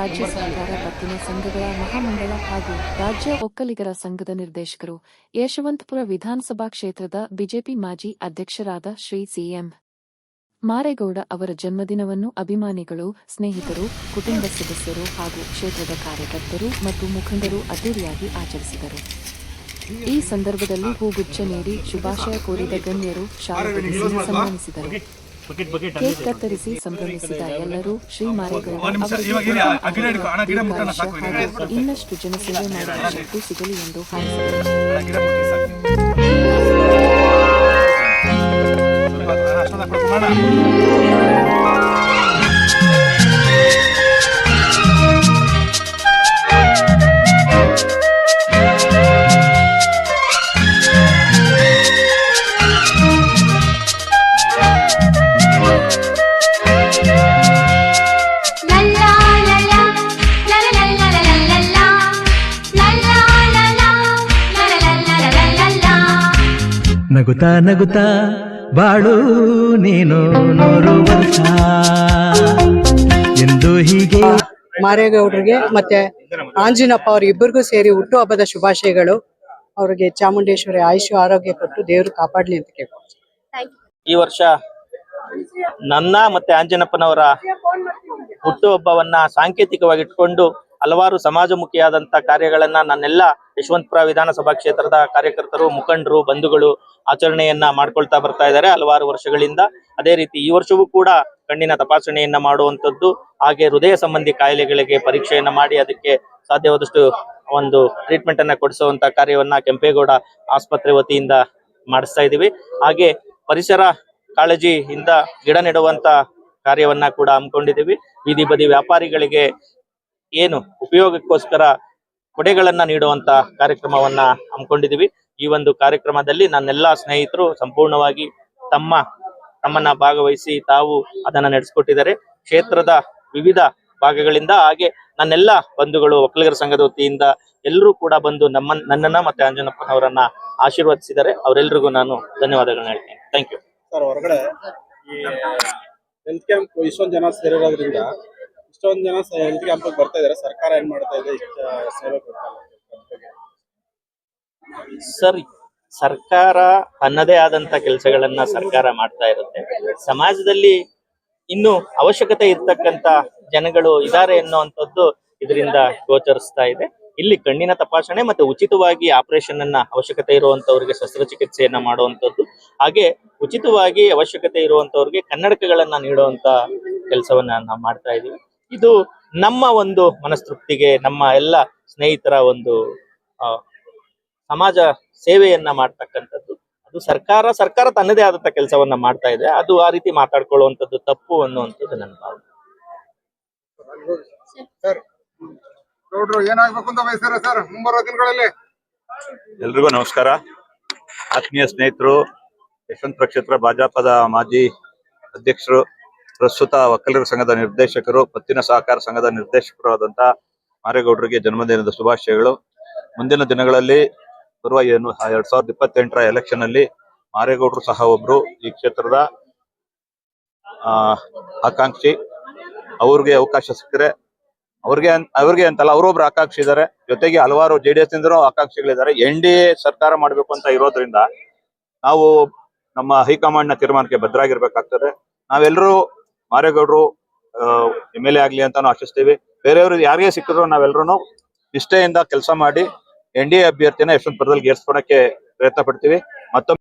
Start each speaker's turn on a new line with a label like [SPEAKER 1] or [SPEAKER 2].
[SPEAKER 1] ರಾಜ್ಯ ಸಹಕಾರ ಪತ್ತಿನ ಸಂಘಗಳ ಮಹಾಮಂಡಳ ಹಾಗೂ ರಾಜ್ಯ ಒಕ್ಕಲಿಗರ ಸಂಘದ ನಿರ್ದೇಶಕರು, ಯಶವಂತಪುರ ವಿಧಾನಸಭಾ ಕ್ಷೇತ್ರದ ಬಿಜೆಪಿ ಮಾಜಿ ಅಧ್ಯಕ್ಷರಾದ ಶ್ರೀ ಸಿಎಂ ಮಾರೇಗೌಡ ಅವರ ಜನ್ಮದಿನವನ್ನು ಅಭಿಮಾನಿಗಳು, ಸ್ನೇಹಿತರು, ಕುಟುಂಬ ಸದಸ್ಯರು ಹಾಗೂ ಕ್ಷೇತ್ರದ ಕಾರ್ಯಕರ್ತರು ಮತ್ತು ಮುಖಂಡರು ಅದ್ದೂರಿಯಾಗಿ ಆಚರಿಸಿದರು. ಈ ಸಂದರ್ಭದಲ್ಲಿ ಹೂಗುಚ್ಛ ನೀಡಿ ಶುಭಾಶಯ ಕೋರಿದ ಗಣ್ಯರು ಶಾಲು ಹೊದಿಸಿ ಸನ್ಮಾನಿಸಿದರು. ಕೇಕ್ ಕತ್ತರಿಸಿ ಸಂಭ್ರಮಿಸಿದ ಎಲ್ಲರೂ ಶ್ರೀ ಮಾರೇಗೌಡ ಅವರಿಗೆ ಇನ್ನಷ್ಟು ಜನಸೇವೆ ಮಾಡುವ ಶಕ್ತಿ ಸಿಗಲಿ ಎಂದು ಹಾರೈಸಿದರು.
[SPEAKER 2] ನಗುತ್ತಾ ನಗುತ್ತಾ ಬಾಳು ನೀನು 100 ವರ್ಷ ಎಂದು ಹೀಗೆ.
[SPEAKER 3] ಮಾರೇಗೌಡರಿಗೆ ಮತ್ತೆ ಆಂಜಿನಪ್ಪ ಅವ್ರ ಇಬ್ಬರಿಗೂ ಸೇರಿ ಹುಟ್ಟುಹಬ್ಬದ ಶುಭಾಶಯಗಳು. ಅವ್ರಿಗೆ ಚಾಮುಂಡೇಶ್ವರಿ ಆಯುಷ್ ಆರೋಗ್ಯ ಕೊಟ್ಟು ದೇವರು ಕಾಪಾಡ್ಲಿ ಅಂತ ಕೇಳ್ಕೊಳ್ತೀನಿ.
[SPEAKER 4] ಈ ವರ್ಷ ನನ್ನ ಮತ್ತೆ ಆಂಜನಪ್ಪನವರ ಹುಟ್ಟುಹಬ್ಬವನ್ನ ಸಾಂಕೇತಿಕವಾಗಿ ಇಟ್ಕೊಂಡು ಹಲವಾರು ಸಮಾಜಮುಖಿಯಾದಂತ ಕಾರ್ಯಗಳನ್ನ ನನ್ನೆಲ್ಲ ಯಶವಂತಪುರ ವಿಧಾನಸಭಾ ಕ್ಷೇತ್ರದ ಕಾರ್ಯಕರ್ತರು, ಮುಖಂಡರು, ಬಂಧುಗಳು ಆಚರಣೆಯನ್ನ ಮಾಡ್ಕೊಳ್ತಾ ಬರ್ತಾ ಇದ್ದಾರೆ ಹಲವಾರು ವರ್ಷಗಳಿಂದ. ಅದೇ ರೀತಿ ಈ ವರ್ಷವೂ ಕೂಡ ಕಣ್ಣಿನ ತಪಾಸಣೆಯನ್ನ ಮಾಡುವಂತದ್ದು, ಹಾಗೆ ಹೃದಯ ಸಂಬಂಧಿ ಕಾಯಿಲೆಗಳಿಗೆ ಪರೀಕ್ಷೆಯನ್ನ ಮಾಡಿ ಅದಕ್ಕೆ ಸಾಧ್ಯವಾದಷ್ಟು ಒಂದು ಟ್ರೀಟ್ಮೆಂಟ್ ಅನ್ನ ಕೊಡಿಸುವಂತ ಕಾರ್ಯವನ್ನ ಕೆಂಪೇಗೌಡ ಆಸ್ಪತ್ರೆ ವತಿಯಿಂದ ಮಾಡಿಸ್ತಾ ಇದೀವಿ. ಹಾಗೆ ಪರಿಸರ ಕಾಳಜಿಯಿಂದ ಗಿಡ ನೆಡುವಂತ ಕಾರ್ಯವನ್ನ ಕೂಡ ಹಮ್ಮಿಕೊಂಡಿದ್ದೀವಿ. ಬೀದಿ ಬದಿ ವ್ಯಾಪಾರಿಗಳಿಗೆ ಏನು ಉಪಯೋಗಕ್ಕೋಸ್ಕರ ಕೊಡೆಗಳನ್ನ ನೀಡುವಂತ ಕಾರ್ಯಕ್ರಮವನ್ನ ಹಮ್ಮಿಕೊಂಡಿದ್ದೀವಿ. ಈ ಒಂದು ಕಾರ್ಯಕ್ರಮದಲ್ಲಿ ನನ್ನೆಲ್ಲಾ ಸ್ನೇಹಿತರು ಸಂಪೂರ್ಣವಾಗಿ ತಮ್ಮನ್ನ ಭಾಗವಹಿಸಿ ತಾವು ಅದನ್ನ ನಡೆಸಿಕೊಟ್ಟಿದ್ದಾರೆ. ಕ್ಷೇತ್ರದ ವಿವಿಧ ಭಾಗಗಳಿಂದ ಹಾಗೆ ನನ್ನೆಲ್ಲ ಬಂಧುಗಳು ಒಕ್ಕಲಿಗರ ಸಂಘದ ವತಿಯಿಂದ ಎಲ್ಲರೂ ಕೂಡ ಬಂದು ನನ್ನನ್ನ ಮತ್ತೆ ಆಂಜನಪ್ಪನವರನ್ನ ಆಶೀರ್ವದಿಸಿದ್ದಾರೆ. ಅವರೆಲ್ಲರಿಗೂ ನಾನು ಧನ್ಯವಾದಗಳನ್ನ ಹೇಳ್ತೀನಿ. Thank you.
[SPEAKER 5] ಸರ್, ಹೊರಗಡೆ ಈ ಹೆಲ್ತ್ ಕ್ಯಾಂಪ್ ಇಷ್ಟೊಂದು ಜನ ಸೇರಿರೋದ್ರಿಂದ ಇಷ್ಟೊಂದು ಜನ ಹೆಲ್ತ್ ಕ್ಯಾಂಪ್ ಬರ್ತಾ ಇದಾರೆ. ಸರ್ಕಾರ ಏನ್ ಮಾಡ್ತಾ ಇದೆ? ಸೇವೆ
[SPEAKER 4] ಸರ್, ಸರ್ಕಾರ ತನ್ನದೇ ಆದಂತ ಕೆಲಸಗಳನ್ನ ಸರ್ಕಾರ ಮಾಡ್ತಾ ಇರುತ್ತೆ. ಸಮಾಜದಲ್ಲಿ ಇನ್ನು ಅವಶ್ಯಕತೆ ಇರ್ತಕ್ಕಂತ ಜನಗಳು ಇದ್ದಾರೆ ಅನ್ನುವಂಥದ್ದು ಇದರಿಂದ ಗೋಚರಿಸ್ತಾ ಇದೆ. ಇಲ್ಲಿ ಕಣ್ಣಿನ ತಪಾಸಣೆ ಮತ್ತೆ ಉಚಿತವಾಗಿ ಆಪರೇಷನ್ ಅನ್ನ ಅವಶ್ಯಕತೆ ಇರುವಂತವ್ರಿಗೆ ಶಸ್ತ್ರಚಿಕಿತ್ಸೆಯನ್ನ ಮಾಡುವಂತದ್ದು, ಹಾಗೆ ಉಚಿತವಾಗಿ ಅವಶ್ಯಕತೆ ಇರುವಂತವ್ರಿಗೆ ಕನ್ನಡಕಗಳನ್ನ ನೀಡುವಂತ ಕೆಲಸವನ್ನ ನಾವು ಮಾಡ್ತಾ ಇದೀವಿ. ಇದು ನಮ್ಮ ಒಂದು ಮನಸ್ತೃಪ್ತಿಗೆ, ನಮ್ಮ ಎಲ್ಲ ಸ್ನೇಹಿತರ ಒಂದು ಸಮಾಜ ಸೇವೆಯನ್ನ ಮಾಡ್ತಕ್ಕಂಥದ್ದು. ಅದು ಸರ್ಕಾರ ತನ್ನದೇ ಆದಂತ ಕೆಲಸವನ್ನ ಮಾಡ್ತಾ ಇದೆ. ಅದು ಆ ರೀತಿ ಮಾತಾಡ್ಕೊಳ್ಳುವಂಥದ್ದು ತಪ್ಪು ಅನ್ನುವಂಥದ್ದು ನನ್ನ ಭಾವನೆ.
[SPEAKER 6] ಎಲ್ರಿಗೂ ನಮಸ್ಕಾರ. ಆತ್ಮೀಯ ಸ್ನೇಹಿತರು, ಯಶವಂತಪುರ ಕ್ಷೇತ್ರ ಭಾಜಪದ ಮಾಜಿ ಅಧ್ಯಕ್ಷರು, ಪ್ರಸ್ತುತ ಒಕ್ಕಲಿಗರ ಸಂಘದ ನಿರ್ದೇಶಕರು, ಪತ್ತಿನ ಸಹಕಾರ ಸಂಘದ ನಿರ್ದೇಶಕರು ಆದಂತ ಮಾರೇಗೌಡರಿಗೆ ಜನ್ಮದಿನದ ಶುಭಾಶಯಗಳು. ಮುಂದಿನ ದಿನಗಳಲ್ಲಿ ಬರುವ 2028ರ ಎಲೆಕ್ಷನ್ ಅಲ್ಲಿ ಮಾರೇಗೌಡರು ಸಹ ಒಬ್ರು ಈ ಕ್ಷೇತ್ರದ ಆಕಾಂಕ್ಷಿ. ಅವ್ರಿಗೆ ಅವಕಾಶ ಸಿಕ್ಕರೆ ಅವ್ರಿಗೆ ಅಂತಲ್ಲ, ಅವರೊಬ್ರು ಆಕಾಂಕ್ಷಿ ಇದ್ದಾರೆ. ಜೊತೆಗೆ ಹಲವಾರು JDS ಇಂದನೂ ಆಕಾಂಕ್ಷಿಗಳಿದ್ದಾರೆ. NDA ಸರ್ಕಾರ ಮಾಡ್ಬೇಕು ಅಂತ ಇರೋದ್ರಿಂದ ನಾವು ನಮ್ಮ ಹೈಕಮಾಂಡ್ ನ ತೀರ್ಮಾನಕ್ಕೆ ಬದ್ಧರಾಗಿರ್ಬೇಕಾಗ್ತದೆ. ನಾವೆಲ್ಲರೂ ಮಾರೇಗೌಡರು MLA ಆಗ್ಲಿ ಅಂತಾನು ಆಶಿಸ್ತೀವಿ. ಬೇರೆಯವರು ಯಾರಿಗೆ ಸಿಕ್ಕಿದ್ರು ನಾವೆಲ್ಲರೂ ನಿಷ್ಠೆಯಿಂದ ಕೆಲಸ ಮಾಡಿ NDA ಅಭ್ಯರ್ಥಿನ ಯಶವಂತಪುರದಲ್ಲಿ ಗೆಲ್ಸ್ಕೊಳಕ್ಕೆ ಪ್ರಯತ್ನ ಪಡ್ತೀವಿ. ಮತ್ತೊಮ್ಮೆ